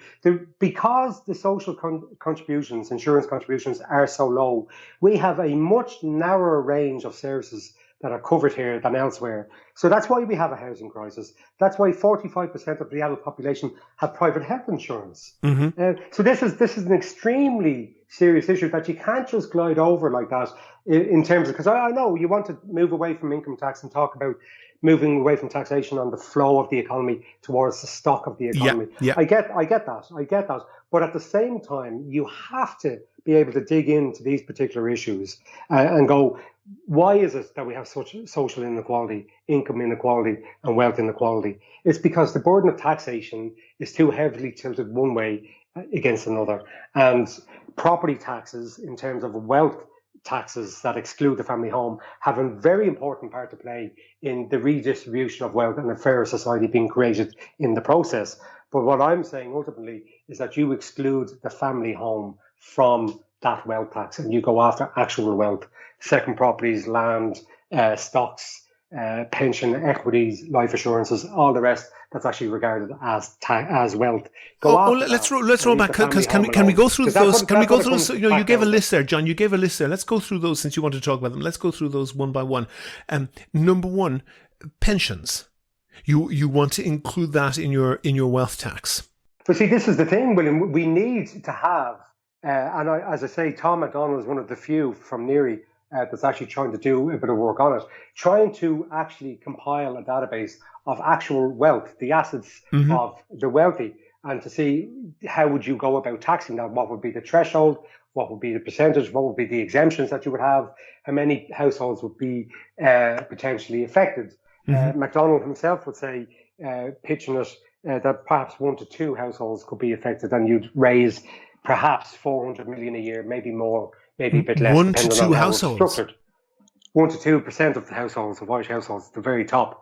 Because the social contributions, insurance contributions, are so low, we have a much narrower range of services that are covered here than elsewhere. So that's why we have a housing crisis. That's why 45% of the adult population have private health insurance. So this is an extremely serious issue that you can't just glide over like that in terms of, because I know you want to move away from income tax and talk about moving away from taxation on the flow of the economy towards the stock of the economy. I get that. But at the same time, you have to be able to dig into these particular issues and go, why is it that we have such social inequality, income inequality, and wealth inequality? It's because the burden of taxation is too heavily tilted one way against another. And property taxes, in terms of wealth taxes that exclude the family home, have a very important part to play in the redistribution of wealth and a fairer society being created in the process. But what I'm saying ultimately is that you exclude the family home from that wealth tax and you go after actual wealth, second properties, land, stocks, pension, equities, life assurances, all the rest that's actually regarded as wealth. Let's roll back, because can we go through those? Can we go through those? You gave a list there, John. You gave a list there. Let's go through those since you want to talk about them. Let's go through those one by one. Number one, pensions. You want to include that in your wealth tax. But see, this is the thing, William. We need to have, as I say, Tom McDonald is one of the few from Neary that's actually trying to do a bit of work on it, trying to actually compile a database of actual wealth, the assets of the wealthy, and to see how would you go about taxing that, what would be the threshold, what would be the percentage, what would be the exemptions that you would have, how many households would be potentially affected. McDonald himself would say, pitching it, that perhaps 1 to 2 households could be affected, and you'd raise perhaps 400 million a year, maybe more, maybe a bit less. 1 to 2 households. 1 to 2% of the households, of Irish households, at the very top.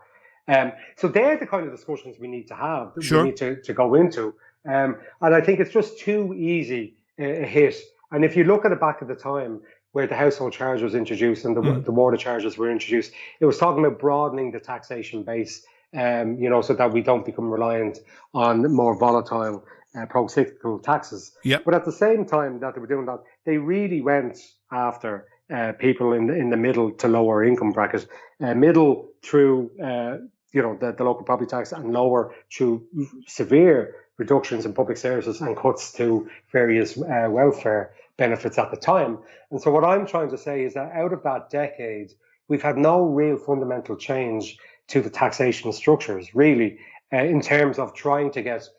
So they're the kind of discussions we need to have, we need to go into. And I think it's just too easy a hit. And if you look at it back at the time where the household charge was introduced and the water charges were introduced, it was talking about broadening the taxation base, so that we don't become reliant on more volatile pro-cyclical taxes. But at the same time that they were doing that, they really went after people in the middle to lower income bracket, middle through the local property tax, and lower through severe reductions in public services and cuts to various welfare benefits at the time. And so what I'm trying to say is that out of that decade, we've had no real fundamental change to the taxation structures, really, in terms of trying to get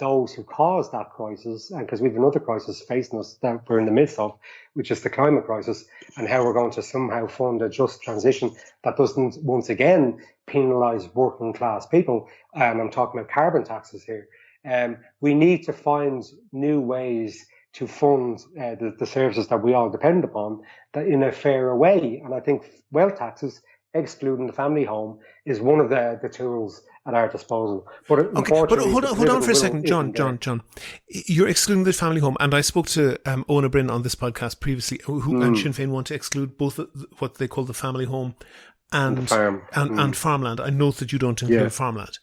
those who caused that crisis, and because we have another crisis facing us that we're in the midst of, which is the climate crisis, and how we're going to somehow fund a just transition that doesn't once again penalise working class people. And I'm talking about carbon taxes here. We need to find new ways to fund the services that we all depend upon that in a fairer way. And I think wealth taxes, excluding the family home, is one of the tools at our disposal. But unfortunately, but hold on for a second, John. You're excluding the family home, and I spoke to Owen O'Brien on this podcast previously, who and Sinn Féin want to exclude both what they call the family home and farmland. I note that you don't include farmland.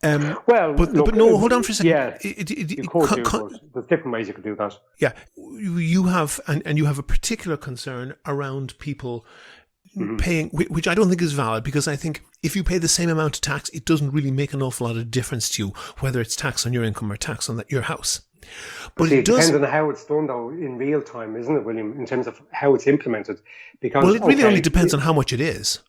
But no, hold on for a second. Yeah, you could do, there's different ways you could do that. Yeah, you have and you have a particular concern around people paying, which I don't think is valid, because I think if you pay the same amount of tax, it doesn't really make an awful lot of difference to you whether it's tax on your income or tax on your house. But it depends on how it's done, though, in real time, isn't it, William, in terms of how it's implemented? Because it really only depends on how much it is.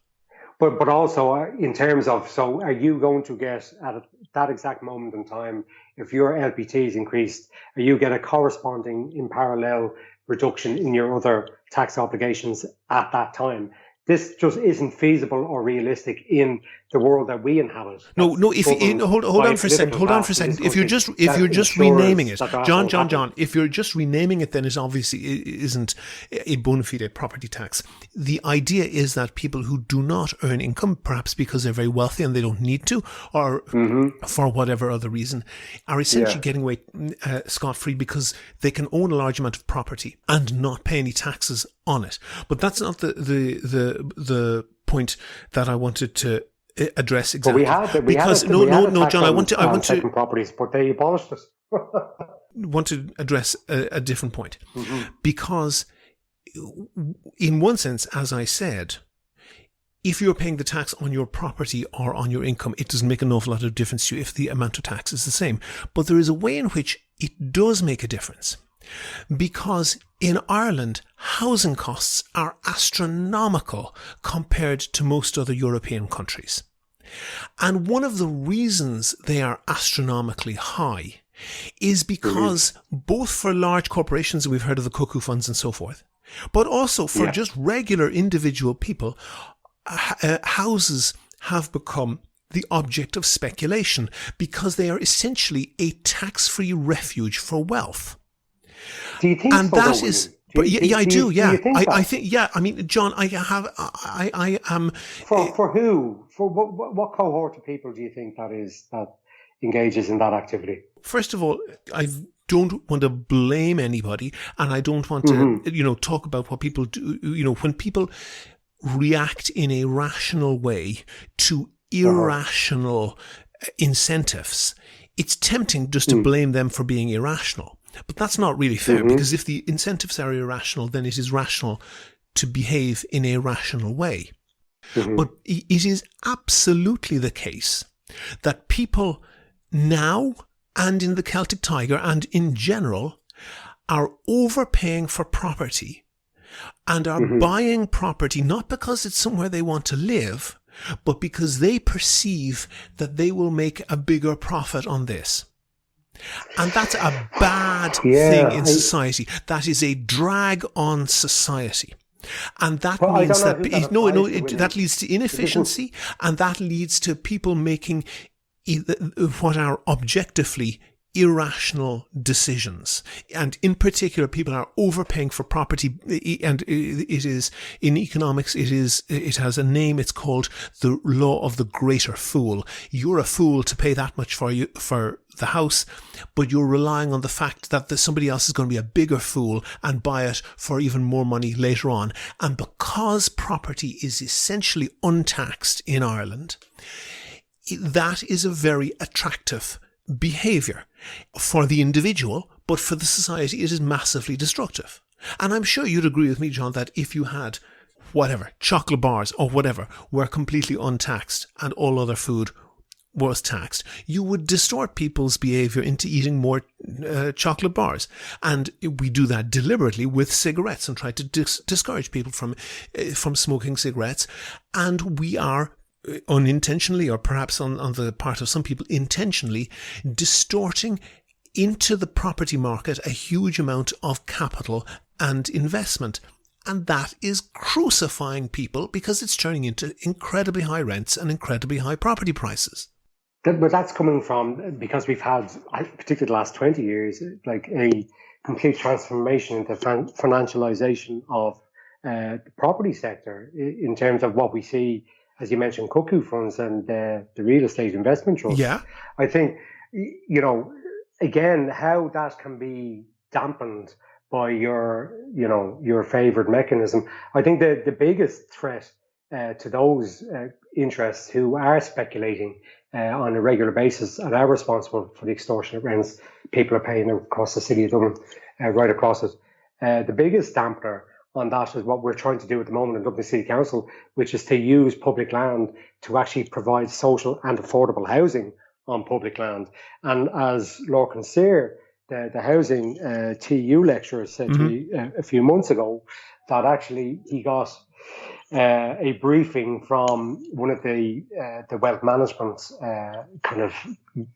But also in terms of, so are you going to get at that exact moment in time, if your LPT is increased, are you get a corresponding in parallel reduction in your other tax obligations at that time? This just isn't feasible or realistic in the world that we inhabit. No. Hold on for a second. If you're just renaming it, John. If you're just renaming it, then it obviously isn't a bona fide property tax. The idea is that people who do not earn income, perhaps because they're very wealthy and they don't need to, or for whatever other reason, are essentially getting away scot-free because they can own a large amount of property and not pay any taxes on it. But that's not the point that I wanted to address exactly. No, John. I want to second properties, but they abolished it. Want to address a different point, because in one sense, as I said, if you're paying the tax on your property or on your income, it doesn't make an awful lot of difference to you if the amount of tax is the same. But there is a way in which it does make a difference. Because in Ireland, housing costs are astronomical compared to most other European countries. And one of the reasons they are astronomically high is because both for large corporations, we've heard of the cuckoo funds and so forth, but also for just regular individual people, houses have become the object of speculation because they are essentially a tax-free refuge for wealth. Do you think and so? That is, I do. Yeah, I think. Yeah, I mean, John, I am. For who? For what cohort of people do you think that is that engages in that activity? First of all, I don't want to blame anybody, and I don't want to, talk about what people do. When people react in a rational way to irrational incentives, it's tempting just to blame them for being irrational. But that's not really fair, because if the incentives are irrational, then it is rational to behave in a rational way. But it is absolutely the case that people now and in the Celtic Tiger and in general are overpaying for property and are buying property not because it's somewhere they want to live, but because they perceive that they will make a bigger profit on this. And that's a bad thing in society. That is a drag on society. And that means that leads to inefficiency, and that leads to people making what are objectively irrational decisions. And in particular, people are overpaying for property, and it is, in economics, it has a name. It's called the law of the greater fool. You're a fool to pay that much for the house, but you're relying on the fact that somebody else is going to be a bigger fool and buy it for even more money later on. And because property is essentially untaxed in Ireland, that is a very attractive behaviour for the individual, but for the society it is massively destructive. And I'm sure you'd agree with me, John, that if you had whatever, chocolate bars or whatever, were completely untaxed and all other food was taxed, you would distort people's behaviour into eating more chocolate bars. And we do that deliberately with cigarettes and try to discourage people from smoking cigarettes. And we are unintentionally, or perhaps on the part of some people intentionally, distorting into the property market a huge amount of capital and investment. And that is crucifying people because it's turning into incredibly high rents and incredibly high property prices. But that's coming from, because we've had, particularly the last 20 years, like a complete transformation into financialization of the property sector in terms of what we see, as you mentioned, cuckoo funds and the real estate investment trusts. Yeah. I think, again, how that can be dampened by your favoured mechanism. I think the biggest threat to those interests who are speculating on a regular basis and are responsible for the extortionate rents people are paying across the city of Dublin, right across it. The biggest dampener on that is what we're trying to do at the moment in Dublin City Council, which is to use public land to actually provide social and affordable housing on public land. And as Lorcan Sear, the housing TU lecturer, said to me a few months ago, that actually he got a briefing from one of the wealth management kind of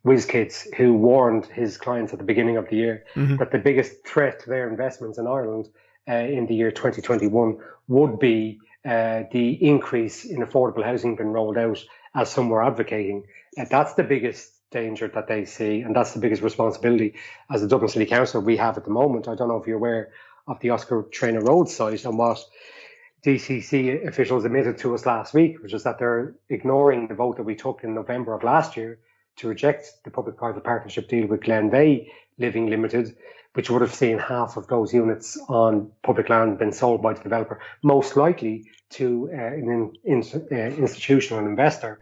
whiz kids who warned his clients at the beginning of the year that the biggest threat to their investments in Ireland in the year 2021 would be the increase in affordable housing being rolled out, as some were advocating. That's the biggest danger that they see, and that's the biggest responsibility as the Dublin City Council we have at the moment. I don't know if you're aware of the Oscar Traynor Road site and what DCC officials admitted to us last week, which is that they're ignoring the vote that we took in November of last year to reject the public-private partnership deal with Glenveigh Living Limited, which would have seen half of those units on public land been sold by the developer, most likely to an institutional investor,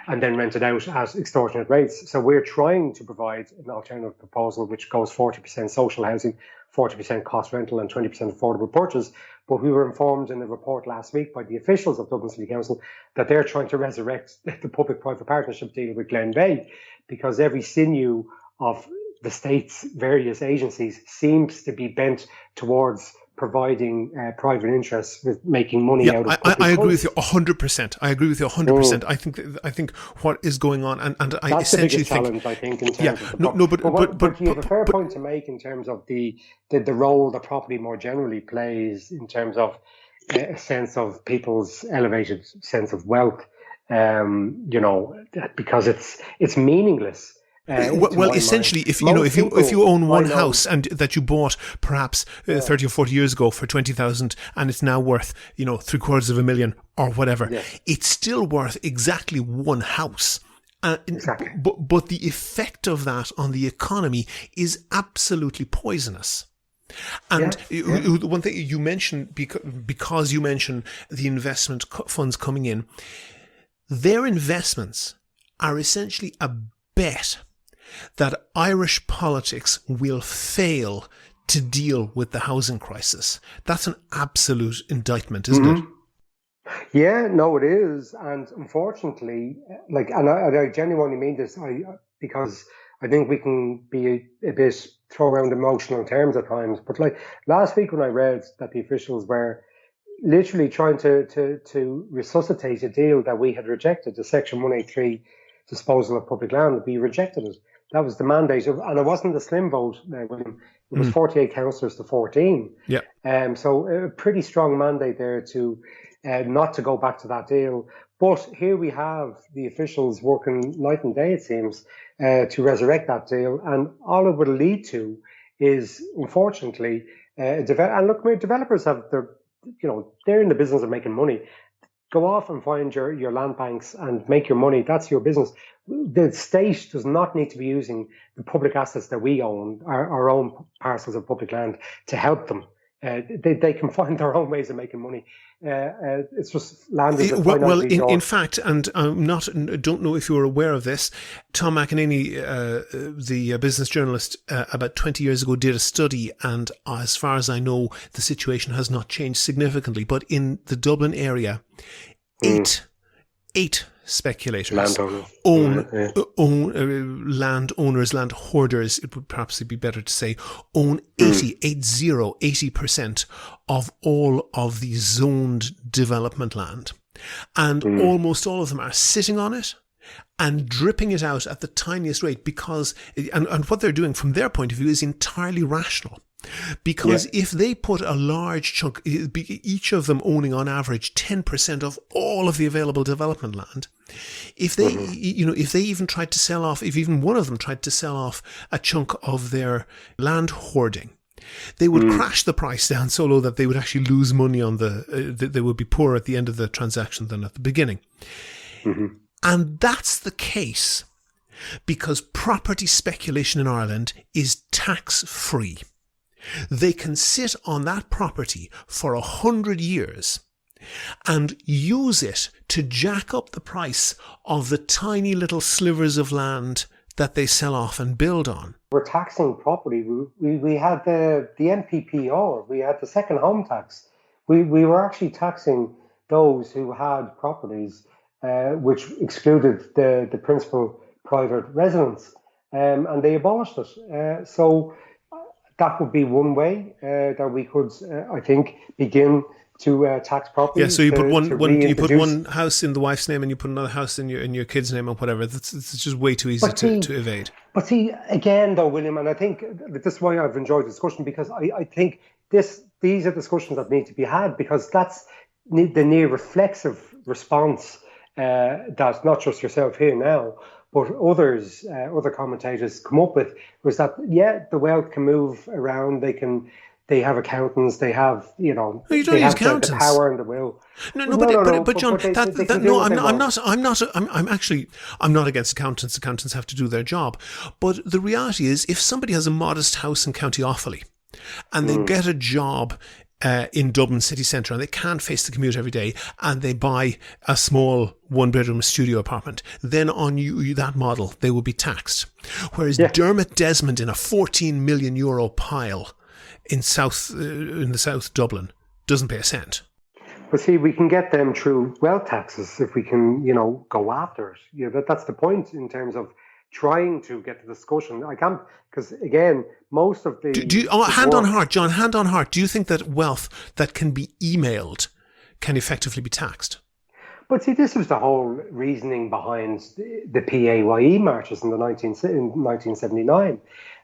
and then rented out at extortionate rates. So we're trying to provide an alternative proposal which goes 40% social housing, 40% cost rental and 20% affordable purchase. But we were informed in a report last week by the officials of Dublin City Council that they're trying to resurrect the public-private partnership deal with Glenveigh, because every sinew of the state's various agencies seems to be bent towards providing private interests with making money out of public I agree with funds. you 100%. I agree with you 100%. I think what is going on, and That's I essentially the biggest challenge, I think, in terms of the but you have a fair point to make in terms of the role that property more generally plays in terms of a sense of people's elevated sense of wealth. Because it's meaningless. Well, essentially, if you own one house and that you bought perhaps 30 or 40 years ago for 20,000 and it's now worth $750,000 or whatever, it's still worth exactly one house. Exactly. But the effect of that on the economy is absolutely poisonous. And one thing you mentioned, because you mentioned the investment funds coming in, their investments are essentially a bet that Irish politics will fail to deal with the housing crisis. That's an absolute indictment, isn't it? Yeah, no, it is. And unfortunately, and I genuinely mean this, because I think we can be a bit throw around emotional terms at times. But last week when I read that the officials were literally trying to resuscitate a deal that we had rejected, the Section 183 disposal of public land, we rejected it. That was the mandate, and it wasn't a slim vote, William. It was 48 councillors to 14. Yeah. So a pretty strong mandate there to not to go back to that deal. But here we have the officials working night and day, it seems, to resurrect that deal, and all it would lead to is, unfortunately, and look, developers have they're in the business of making money. Go off and find your land banks and make your money. That's your business. The state does not need to be using the public assets that we own, our own parcels of public land, to help them. They can find their own ways of making money. It's just land is in fact, and don't know if you were aware of this, Tom McEnany, the business journalist, about 20 years ago did a study, and as far as I know, the situation has not changed significantly. But in the Dublin area, eight speculators landowners, land hoarders, it would perhaps be better to say, own 80% of all of the zoned development land. And almost all of them are sitting on it and dripping it out at the tiniest rate because, and what they're doing from their point of view is entirely rational. Because if they put a large chunk, each of them owning on average 10% of all of the available development land, if they, if they even tried to sell off, if even one of them tried to sell off a chunk of their land hoarding, they would crash the price down so low that they would actually lose money on they would be poorer at the end of the transaction than at the beginning. And that's the case because property speculation in Ireland is tax-free. They can sit on that property for 100 years and use it to jack up the price of the tiny little slivers of land that they sell off and build on. We're taxing property. We had the MPPR, we had the second home tax. We were actually taxing those who had properties which excluded the principal private residence, and they abolished it. So that would be one way that we could, I think, begin to tax property. Yeah, so you put one house in the wife's name and you put another house in your kid's name or whatever. It's just way too easy to evade. But see, again, though, William, and I think this is why I've enjoyed the discussion, because I think these are discussions that need to be had, because that's the near reflexive response that not just yourself here now, but others, other commentators come up with, was that, the wealth can move around, they have accountants, they have, you don't use accountants. The power and the will. But John, I'm not against accountants. Accountants have to do their job. But the reality is, if somebody has a modest house in County Offaly and they get a job in Dublin city centre and they can't face the commute every day and they buy a small one-bedroom studio apartment, then on that model they will be taxed. Whereas Dermot Desmond in a €14 million pile in the South Dublin doesn't pay a cent. But see, we can get them through wealth taxes if we can, go after it. That's the point in terms of trying to get the discussion. I can't, because again, most of the... Hand on heart, John, hand on heart, do you think that wealth that can be emailed can effectively be taxed? But see, this was the whole reasoning behind the PAYE marches in 1979.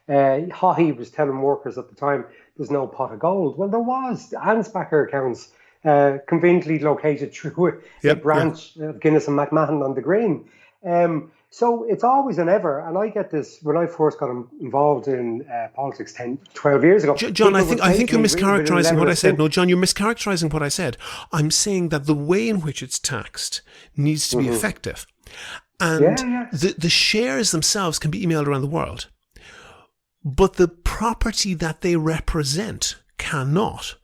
Haughey was telling workers at the time there's no pot of gold. Well, there was. Ansbacher accounts conveniently located through a branch of Guinness and McMahon on the Green. So it's always and ever, and I get this when I first got involved in politics 12 years ago. John, I think you're mischaracterising what I said. No, John, you're mischaracterising what I said. I'm saying that the way in which it's taxed needs to be effective. And the shares themselves can be emailed around the world. But the property that they represent cannot.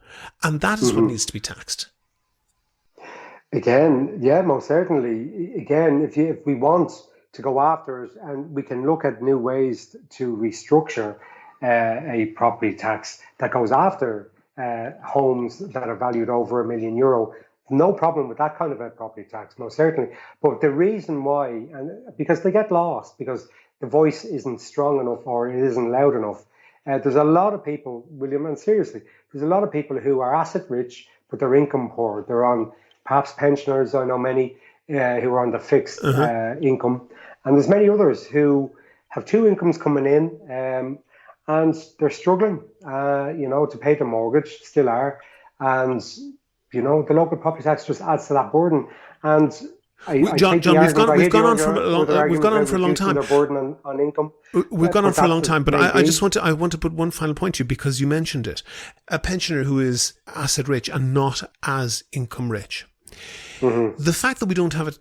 And that is what needs to be taxed. Again, yeah, most certainly. Again, if we want to go after it, and we can look at new ways to restructure a property tax that goes after homes that are valued over €1 million. No problem with that kind of a property tax, most certainly. But the reason why, and because they get lost, because the voice isn't strong enough or it isn't loud enough. There's a lot of people, William, and seriously, there's a lot of people who are asset rich, but they're income poor. They're on perhaps pensioners. I know many who are on the fixed income. And there's many others who have two incomes coming in and they're struggling, to pay the mortgage, still are. And, the local property tax just adds to that burden. And John, we've gone on for a long time. Burden on income. We've gone on for a long time, but I want to put one final point to you because you mentioned it. A pensioner who is asset rich and not as income rich. The fact that we don't have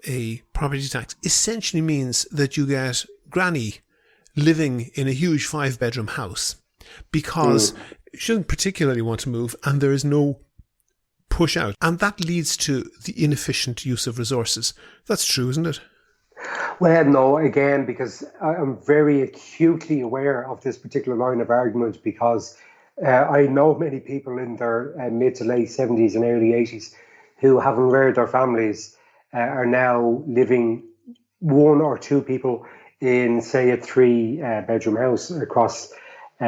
a property tax essentially means that you get granny living in a huge 5-bedroom house because she doesn't particularly want to move and there is no push out. And that leads to the inefficient use of resources. That's true, isn't it? Well, no, again, because I'm very acutely aware of this particular line of argument because I know many people in their mid to late 70s and early 80s who, having reared their families, are now living one or two people in, say, a 3-bedroom house across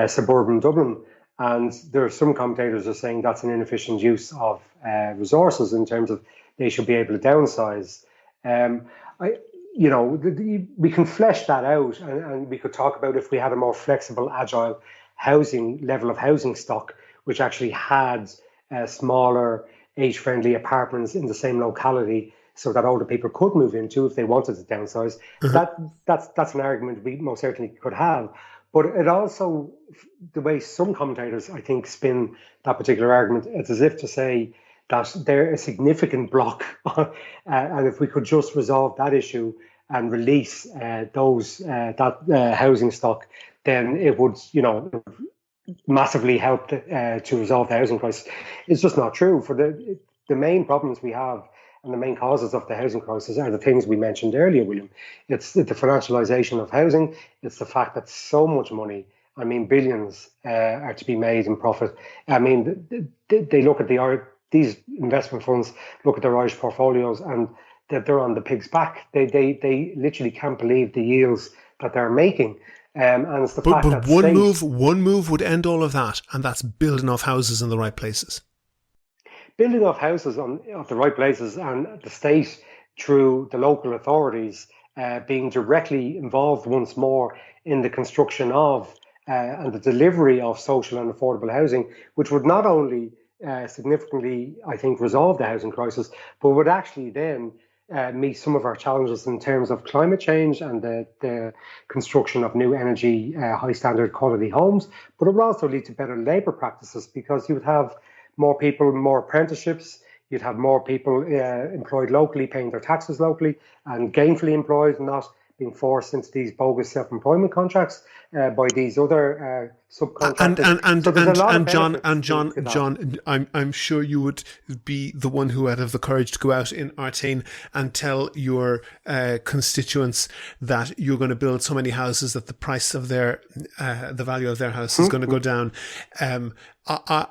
suburban Dublin. And there are some commentators are saying that's an inefficient use of resources in terms of they should be able to downsize. We can flesh that out and we could talk about if we had a more flexible, agile level of housing stock, which actually had smaller, age-friendly apartments in the same locality so that older people could move into if they wanted to downsize. That's an argument we most certainly could have. But it also, the way some commentators, I think, spin that particular argument, it's as if to say that they're a significant block. And if we could just resolve that issue and release that housing stock, then it would, massively help to resolve the housing crisis. It's just not true. For the main problems we have and the main causes of the housing crisis are the things we mentioned earlier, William. It's the financialisation of housing. It's the fact that so much money, billions, are to be made in profit. They look at these investment funds, look at their Irish portfolios and that they're on the pig's back. They literally can't believe the yields that they're making. And it's the fact that one move would end all of that, and that's building off houses in the right places. Building off houses at the right places, and the state through the local authorities being directly involved once more in the construction of and the delivery of social and affordable housing, which would not only significantly, I think, resolve the housing crisis, but would actually then meet some of our challenges in terms of climate change and the construction of new energy, high standard quality homes. But it would also lead to better labour practices because you would have more people, more apprenticeships. You'd have more people employed locally, paying their taxes locally and gainfully employed, not being forced into these bogus self-employment contracts by these other subcontractors. John, I'm sure you would be the one who would have the courage to go out in Artane and tell your constituents that you're going to build so many houses that the price of the value of their house is going to go down.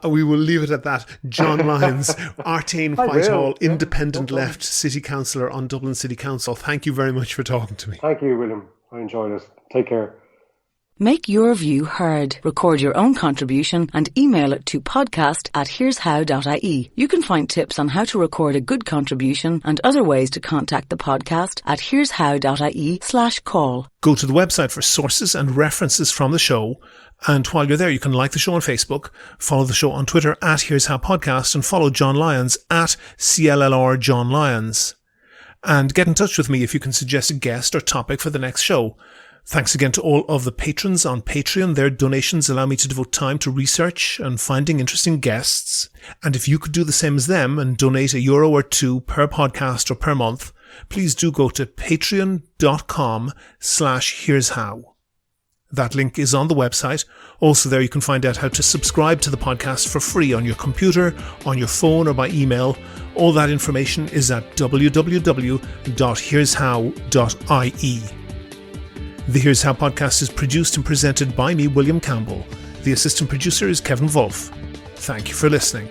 We will leave it at that. John Lyons, Artane Whitehall, independent left city councillor on Dublin City Council. Thank you very much for talking to me. Thank you, William. I enjoyed it. Take care. Make your view heard. Record your own contribution and email it to podcast@here'show.ie. You can find tips on how to record a good contribution and other ways to contact the podcast at here'show.ie/call. Go to the website for sources and references from the show. And while you're there, you can like the show on Facebook, follow the show on Twitter @Here'sHowPodcast, and follow John Lyons @CLLR John Lyons. And get in touch with me if you can suggest a guest or topic for the next show. Thanks again to all of the patrons on Patreon. Their donations allow me to devote time to research and finding interesting guests. And if you could do the same as them and donate €1 or €2 per podcast or per month, please do go to patreon.com/here'show. That link is on the website. Also there you can find out how to subscribe to the podcast for free on your computer, on your phone or by email. All that information is at www.here'show.ie. The Here's How podcast is produced and presented by me, William Campbell. The assistant producer is Kevin Wolf. Thank you for listening.